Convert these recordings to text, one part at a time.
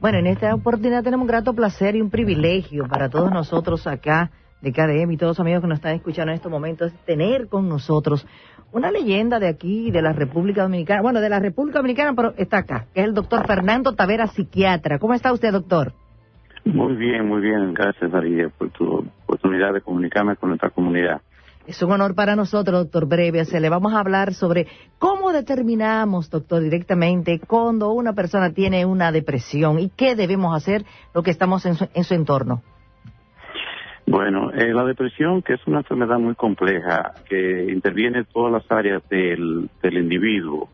Bueno, en esta oportunidad tenemos un grato placer y un privilegio para todos nosotros acá de KDM y todos los amigos que nos están escuchando en estos momentos, es tener con nosotros una leyenda de aquí, de la República Dominicana, bueno, de la República Dominicana, pero está acá, que es el doctor Fernando Taveras, psiquiatra. ¿Cómo está usted, doctor? Muy bien, gracias María por tu oportunidad de comunicarme con nuestra comunidad. Es un honor para nosotros, doctor Breve. Le vamos a hablar sobre cómo determinamos, doctor, directamente cuando una persona tiene una depresión y qué debemos hacer lo que estamos en su entorno. Bueno, la depresión, que es una enfermedad muy compleja, que interviene en todas las áreas del individuo,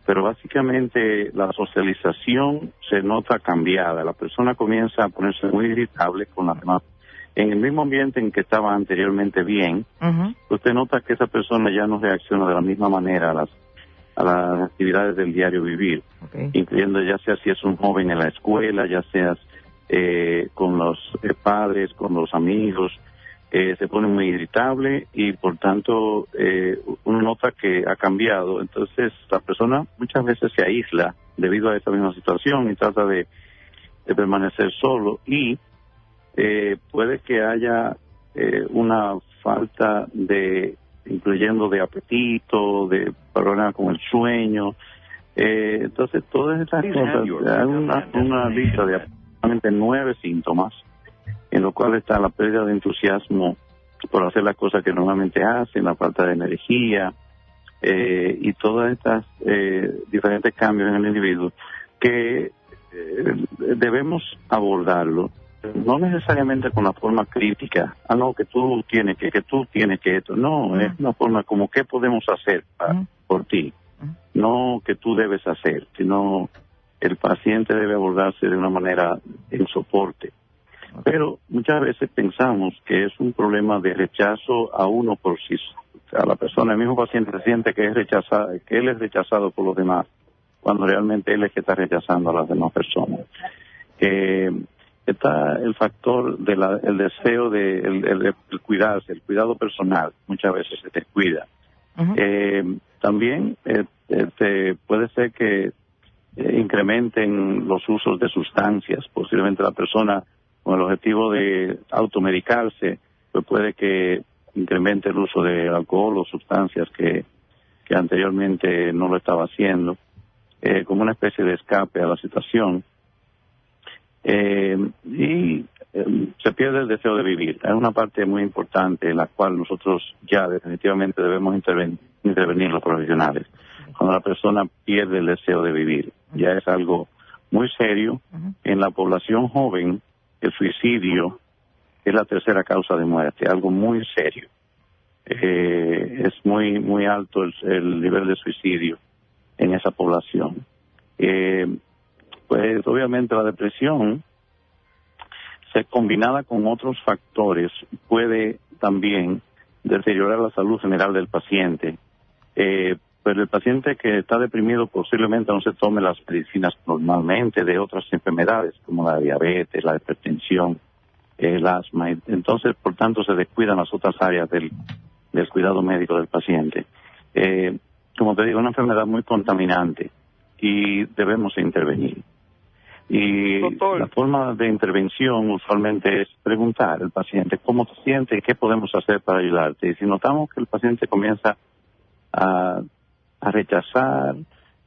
pero básicamente la socialización se nota cambiada. La persona comienza a ponerse muy irritable con las demás. En el mismo ambiente en que estaba anteriormente bien, usted nota que esa persona ya no reacciona de la misma manera a las actividades del diario vivir, incluyendo ya sea si es un joven en la escuela, ya seas con los padres, con los amigos, se pone muy irritable y por tanto uno nota que ha cambiado. Entonces la persona muchas veces se aísla debido a esa misma situación y trata de permanecer solo y puede que haya una falta incluyendo de apetito, de problemas con el sueño. Entonces todas estas cosas, hay una lista de aproximadamente 9 síntomas, en lo cual está la pérdida de entusiasmo por hacer las cosas que normalmente hacen, la falta de energía, y todas estas diferentes cambios en el individuo que debemos abordarlo, no necesariamente con la forma crítica, no, que tú tienes que tú tienes que esto, no, es una forma como qué podemos hacer por ti, no que tú debes hacer, sino el paciente debe abordarse de una manera en soporte. Pero muchas veces pensamos que es un problema de rechazo a uno por sí, a la persona, el mismo paciente se siente que él es rechazado por los demás, cuando realmente él es que está rechazando a las demás personas. Está el factor el deseo de el cuidarse, el cuidado personal, muchas veces se descuida. También puede ser que incrementen los usos de sustancias, posiblemente la persona con el objetivo de automedicarse, pues puede que incremente el uso de alcohol o sustancias que anteriormente no lo estaba haciendo, como una especie de escape a la situación. Y se pierde el deseo de vivir. Es una parte muy importante en la cual nosotros ya definitivamente debemos intervenir los profesionales. Cuando la persona pierde el deseo de vivir, ya es algo muy serio. En la población joven, el suicidio es la tercera causa de muerte, algo muy serio. Es muy alto el nivel de suicidio en esa población. Pues obviamente la depresión, combinada con otros factores, puede también deteriorar la salud general del paciente. Pero el paciente que está deprimido posiblemente no se tome las medicinas normalmente de otras enfermedades como la diabetes, la hipertensión, el asma. Entonces, por tanto, se descuidan las otras áreas del cuidado médico del paciente. Como te digo, es una enfermedad muy contaminante y debemos intervenir. Y doctor, la forma de intervención usualmente es preguntar al paciente cómo te sientes y qué podemos hacer para ayudarte. Y si notamos que el paciente comienza a rechazar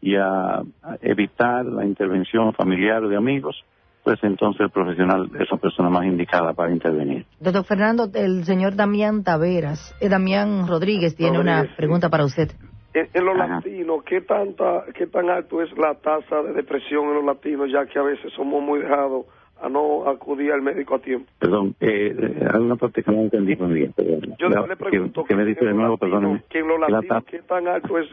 y a evitar la intervención familiar o de amigos, pues entonces el profesional es la persona más indicada para intervenir. Doctor Fernando, el señor Damián Taveras, Damián Rodríguez tiene una pregunta para usted. En los latinos, ¿qué tan alto es la tasa de depresión en los latinos, ya que a veces somos muy dejados a no acudir al médico a tiempo? Perdón, hay una parte que no entendí muy bien. Perdón. Yo le pregunto que me dice de nuevo, perdón. Que en los latinos, ¿qué tan alto es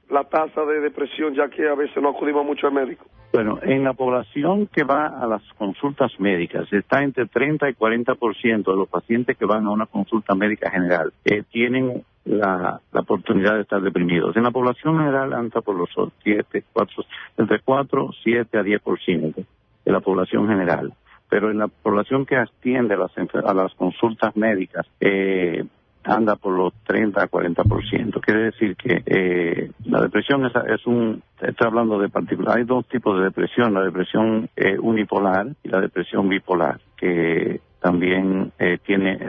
la tasa de depresión, ya que a veces no acudimos mucho al médico? Bueno, en la población que va a las consultas médicas, está entre 30 y 40% de los pacientes que van a una consulta médica general tienen la oportunidad de estar deprimidos. En la población general anda por los entre 4, 7 a 10% de la población general. Pero en la población que atiende a las consultas médicas, anda por los 30 a 40%. Quiere decir que la depresión está hablando de particular. Hay dos tipos de depresión, la depresión unipolar y la depresión bipolar, que también tiene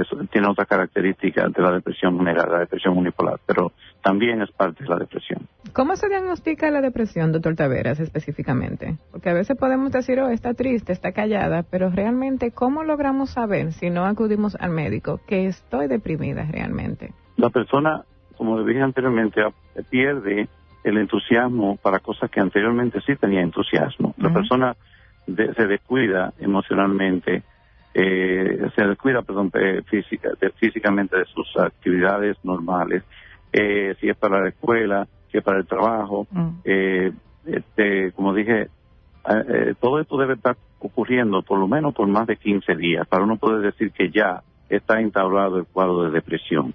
otras características de la depresión general, la depresión unipolar, pero también es parte de la depresión. ¿Cómo se diagnostica la depresión, doctor Taveras, específicamente? Porque a veces podemos decir, está triste, está callada, pero realmente, ¿cómo logramos saber, si no acudimos al médico, que estoy deprimida realmente? La persona, como dije anteriormente, pierde el entusiasmo para cosas que anteriormente sí tenía entusiasmo. La persona se descuida emocionalmente, físicamente de sus actividades normales, si es para la escuela, si es para el trabajo, como dije, todo esto debe estar ocurriendo por lo menos por más de 15 días para uno poder decir que ya está instaurado el cuadro de depresión.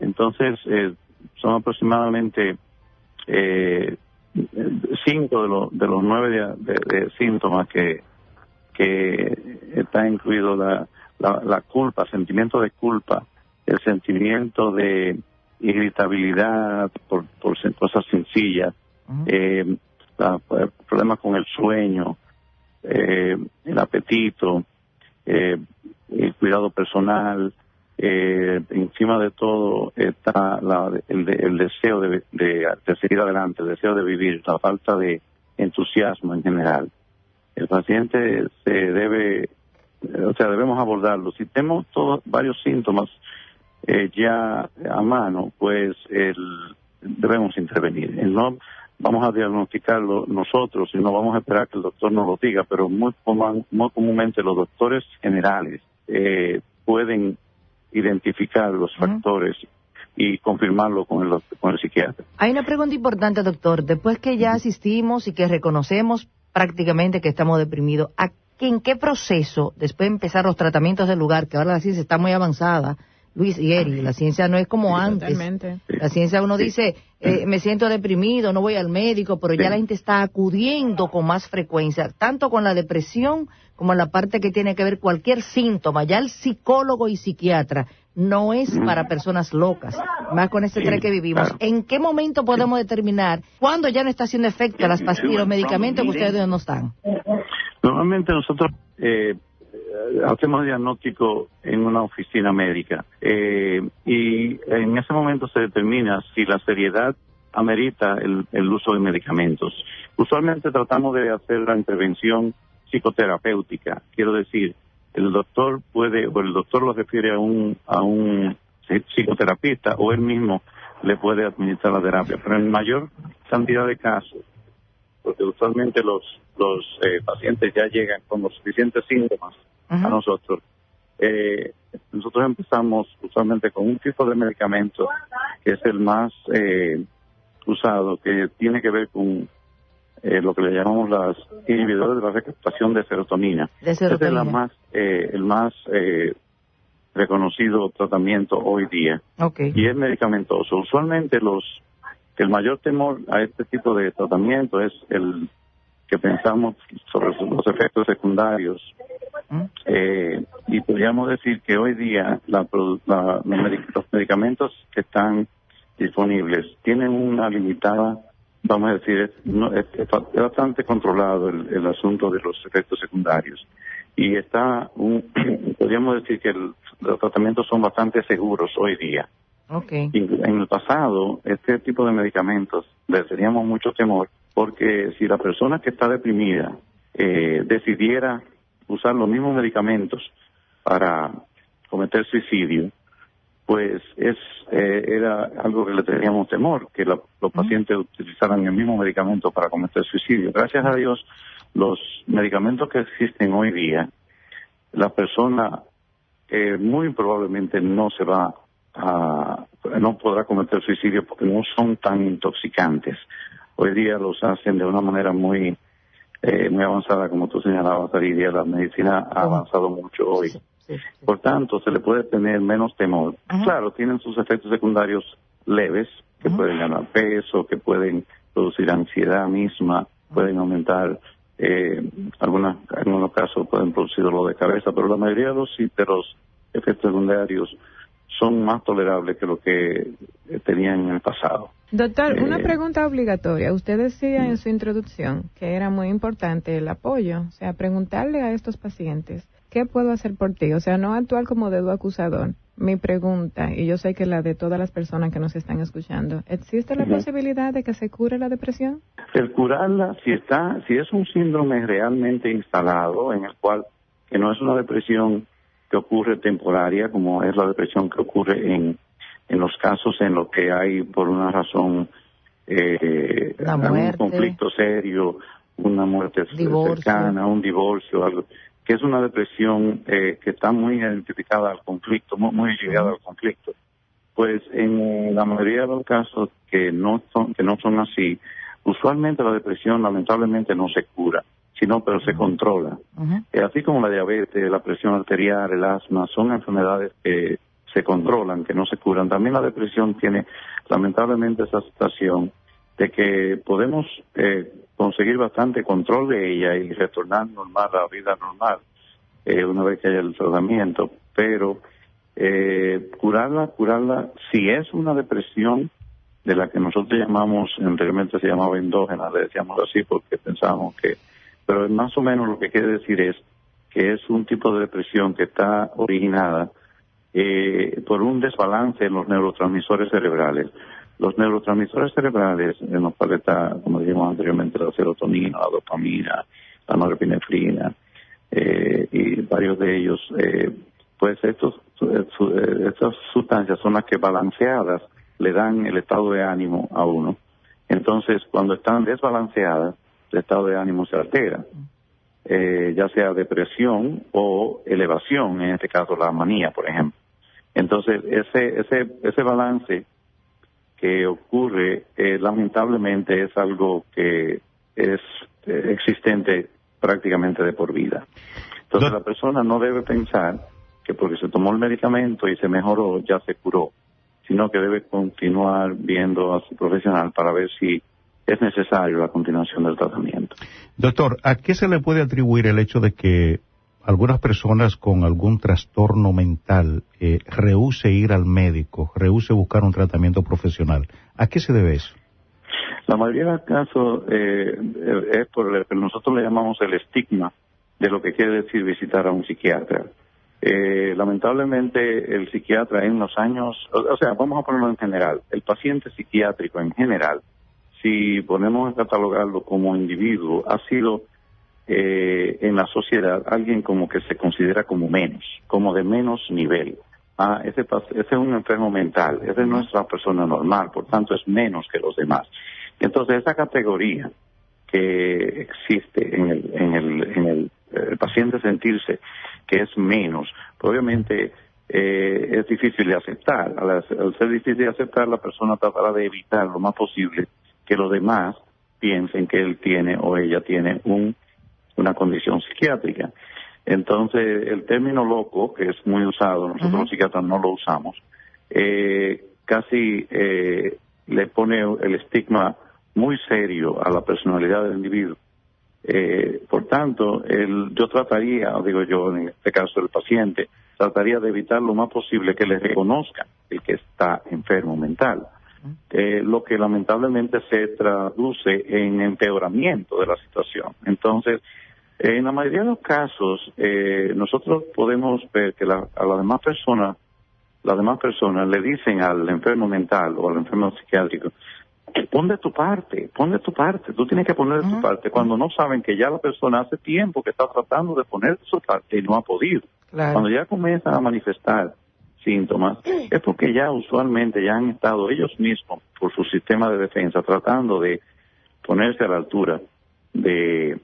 Entonces, son aproximadamente 5 de los 9 de síntomas que está incluido la culpa, sentimiento de culpa, el sentimiento de irritabilidad por cosas sencillas, problemas con el sueño, el apetito, el cuidado personal, encima de todo está el deseo de seguir adelante, el deseo de vivir, la falta de entusiasmo en general. El paciente debemos abordarlo. Si tenemos varios síntomas ya a mano, pues debemos intervenir. No vamos a diagnosticarlo nosotros, sino vamos a esperar que el doctor nos lo diga, pero muy comúnmente los doctores generales pueden identificar los factores y confirmarlo con el psiquiatra. Hay una pregunta importante, doctor. Después que ya asistimos y que reconocemos prácticamente que estamos deprimidos, ¿en qué proceso, después de empezar los tratamientos del lugar, que ahora la ciencia está muy avanzada, Luis y Eri, la ciencia no es como antes. Totalmente. La ciencia uno dice, me siento deprimido, no voy al médico, pero ya la gente está acudiendo con más frecuencia, tanto con la depresión como en la parte que tiene que ver cualquier síntoma. Ya el psicólogo y psiquiatra no es para personas locas, más con este estrés que vivimos. Claro. ¿En qué momento podemos determinar cuándo ya no está haciendo efecto las pastillas, los medicamentos que ustedes no están? Normalmente nosotros hacemos diagnóstico en una oficina médica y en ese momento se determina si la seriedad amerita el uso de medicamentos. Usualmente tratamos de hacer la intervención psicoterapéutica, quiero decir, el doctor lo refiere a un psicoterapeuta o él mismo le puede administrar la terapia, pero en mayor cantidad de casos, porque usualmente los pacientes ya llegan con los suficientes síntomas a nosotros. Nosotros empezamos usualmente con un tipo de medicamento que es el más usado, que tiene que ver con lo que le llamamos las inhibidores de la recaptación de serotonina. Este es el más reconocido tratamiento hoy día. Y es medicamentoso. Usualmente el mayor temor a este tipo de tratamiento es el que pensamos sobre los efectos secundarios. Y podríamos decir que hoy día los medicamentos que están disponibles tienen una limitada, vamos a decir, es bastante controlado el asunto de los efectos secundarios. Y podríamos decir que los tratamientos son bastante seguros hoy día. En el pasado, este tipo de medicamentos les teníamos mucho temor, porque si la persona que está deprimida decidiera usar los mismos medicamentos para cometer suicidio, pues era algo que le teníamos temor, que los pacientes utilizaran el mismo medicamento para cometer suicidio. Gracias a Dios, los medicamentos que existen hoy día, la persona muy probablemente no podrá cometer suicidio porque no son tan intoxicantes. Hoy día los hacen de una manera muy avanzada, como tú señalabas, Aridia. La medicina ha avanzado mucho hoy. Por tanto, se le puede tener menos temor. Claro, tienen sus efectos secundarios leves, que pueden ganar peso, que pueden producir ansiedad misma, pueden aumentar, en algunos casos pueden producir dolor de cabeza, pero la mayoría de los efectos secundarios son más tolerables que lo que tenían en el pasado. Doctor, una pregunta obligatoria. Usted decía en su introducción que era muy importante el apoyo, o sea, preguntarle a estos pacientes, ¿qué puedo hacer por ti? O sea, no actuar como dedo acusador. Mi pregunta, y yo sé que la de todas las personas que nos están escuchando, ¿existe la posibilidad de que se cure la depresión? El curarla, si es un síndrome realmente instalado, en el cual, que no es una depresión que ocurre temporaria, como es la depresión que ocurre en los casos en los que hay, por una razón, un conflicto serio, una muerte cercana, un divorcio, algo, que es una depresión que está muy identificada al conflicto, muy llegada al conflicto. Pues en la mayoría de los casos que no son así, usualmente la depresión lamentablemente no se cura, pero se controla. Así como la diabetes, la presión arterial, el asma, son enfermedades que se controlan, que no se curan. También la depresión tiene lamentablemente esa situación de que podemos conseguir bastante control de ella y retornar normal a la vida normal una vez que haya el tratamiento, pero curarla, si es una depresión de la que nosotros llamamos, anteriormente se llamaba endógena, le decíamos así porque pensábamos que, pero más o menos lo que quiere decir es que es un tipo de depresión que está originada por un desbalance en los neurotransmisores cerebrales. Los neurotransmisores cerebrales, en los cuales está, como dijimos anteriormente, la serotonina, la dopamina, la norepinefrina, y varios de ellos, pues estas sustancias son las que balanceadas le dan el estado de ánimo a uno. Entonces, cuando están desbalanceadas, el estado de ánimo se altera, ya sea depresión o elevación, en este caso la manía, por ejemplo. Entonces, ese balance que ocurre, lamentablemente es algo que es existente prácticamente de por vida. Entonces la persona no debe pensar que porque se tomó el medicamento y se mejoró, ya se curó, sino que debe continuar viendo a su profesional para ver si es necesario la continuación del tratamiento. Doctor, ¿a qué se le puede atribuir el hecho de que algunas personas con algún trastorno mental rehúse ir al médico, rehúse buscar un tratamiento profesional? ¿A qué se debe eso? La mayoría de los casos es por lo que nosotros le llamamos el estigma de lo que quiere decir visitar a un psiquiatra. Lamentablemente el psiquiatra en los años, o sea, vamos a ponerlo en general, el paciente psiquiátrico en general, si ponemos a catalogarlo como individuo, ha sido en la sociedad alguien como que se considera como menos, como de menos nivel. Ese es un enfermo mental, ese no es una persona normal, por tanto es menos que los demás. Entonces esa categoría que existe en el paciente sentirse que es menos, pues obviamente es difícil de aceptar. Al ser difícil de aceptar, la persona tratará de evitar lo más posible que los demás piensen que él tiene o ella tiene una condición psiquiátrica. Entonces, el término loco, que es muy usado, nosotros los psiquiatras no lo usamos, casi le pone el estigma muy serio a la personalidad del individuo. Por tanto, yo trataría, digo yo, en este caso el paciente, trataría de evitar lo más posible que le reconozca el que está enfermo mental. Lo que lamentablemente se traduce en empeoramiento de la situación. Entonces, en la mayoría de los casos, nosotros podemos ver que a las demás personas le dicen al enfermo mental o al enfermo psiquiátrico, pon de tu parte, tú tienes que poner de tu parte, cuando no saben que ya la persona hace tiempo que está tratando de poner de su parte y no ha podido. Claro. Cuando ya comienzan a manifestar síntomas, es porque ya usualmente ya han estado ellos mismos, por su sistema de defensa, tratando de ponerse a la altura de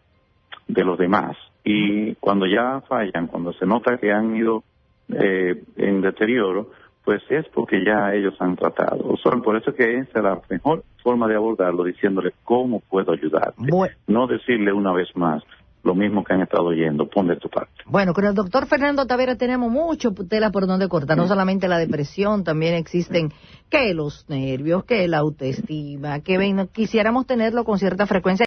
los demás. Y cuando ya fallan, cuando se nota que han ido en deterioro, pues es porque ya ellos han tratado. O sea, por eso que esa es la mejor forma de abordarlo, diciéndole cómo puedo ayudarte. No decirle una vez más lo mismo que han estado oyendo, pon de tu parte. Bueno, con el doctor Fernando Tavera tenemos mucho tela por donde cortar, no solamente la depresión, también existen que los nervios, que la autoestima, que quisiéramos tenerlo con cierta frecuencia.